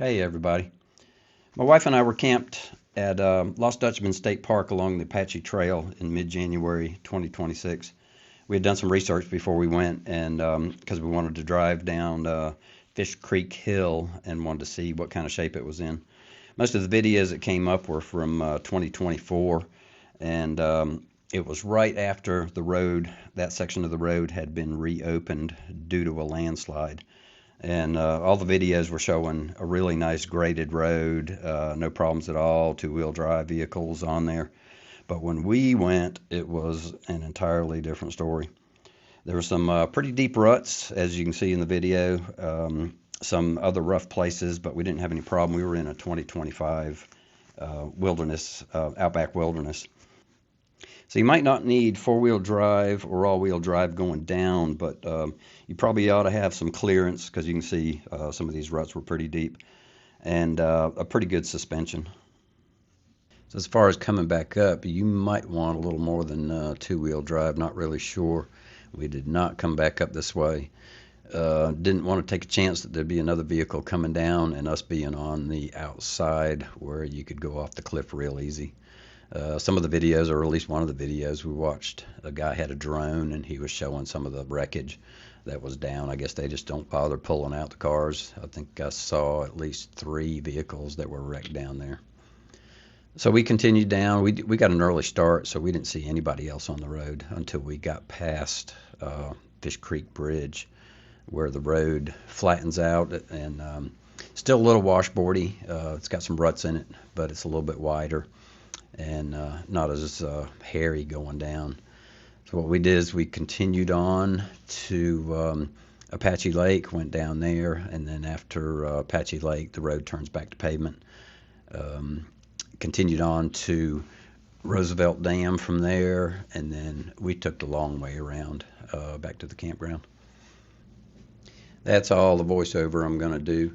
Hey everybody. My wife and I were camped at Lost Dutchman State Park along the Apache Trail in mid-January 2026. We had done some research before we went, and because we wanted to drive down Fish Creek Hill and wanted to see what kind of shape it was in. Most of the videos that came up were from 2024, and it was right after that section of the road had been reopened due to a landslide. And all the videos were showing a really nice graded road, no problems at all, two-wheel drive vehicles on there. But when we went, it was an entirely different story. There were some pretty deep ruts, as you can see in the video, some other rough places, but we didn't have any problem. We were in a 2025 wilderness, outback wilderness. So you might not need four-wheel drive or all-wheel drive going down, but you probably ought to have some clearance because you can see some of these ruts were pretty deep and a pretty good suspension. So as far as coming back up, you might want a little more than two-wheel drive, not really sure. We did not come back up this way. Didn't want to take a chance that there'd be another vehicle coming down and us being on the outside where you could go off the cliff real easy. Some of the videos, or at least one of the videos we watched, a guy had a drone and he was showing some of the wreckage that was down. I guess they just don't bother pulling out the cars. I think I saw at least 3 vehicles that were wrecked down there. So we continued down. We got an early start, so we didn't see anybody else on the road until we got past Fish Creek Bridge, where the road flattens out and still a little washboardy. It's got some ruts in it, but it's a little bit wider and not as hairy going down. So what we did is we continued on to Apache Lake, went down there, and then after Apache Lake, the road turns back to pavement. Continued on to Roosevelt Dam from there, and then we took the long way around back to the campground. That's all the voiceover I'm going to do.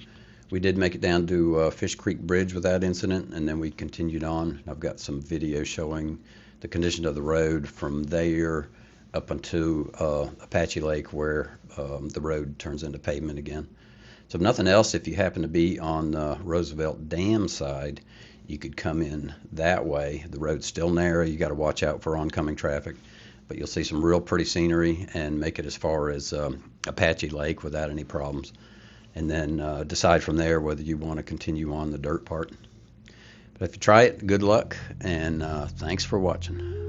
We did make it down to Fish Creek Bridge without incident, and then we continued on. I've got some video showing the condition of the road from there up until Apache Lake, where the road turns into pavement again. So if nothing else, if you happen to be on the Roosevelt Dam side, you could come in that way. The road's still narrow. You got to watch out for oncoming traffic, but you'll see some real pretty scenery and make it as far as Apache Lake without any problems. And then decide from there whether you want to continue on the dirt part. But if you try it, good luck, and thanks for watching.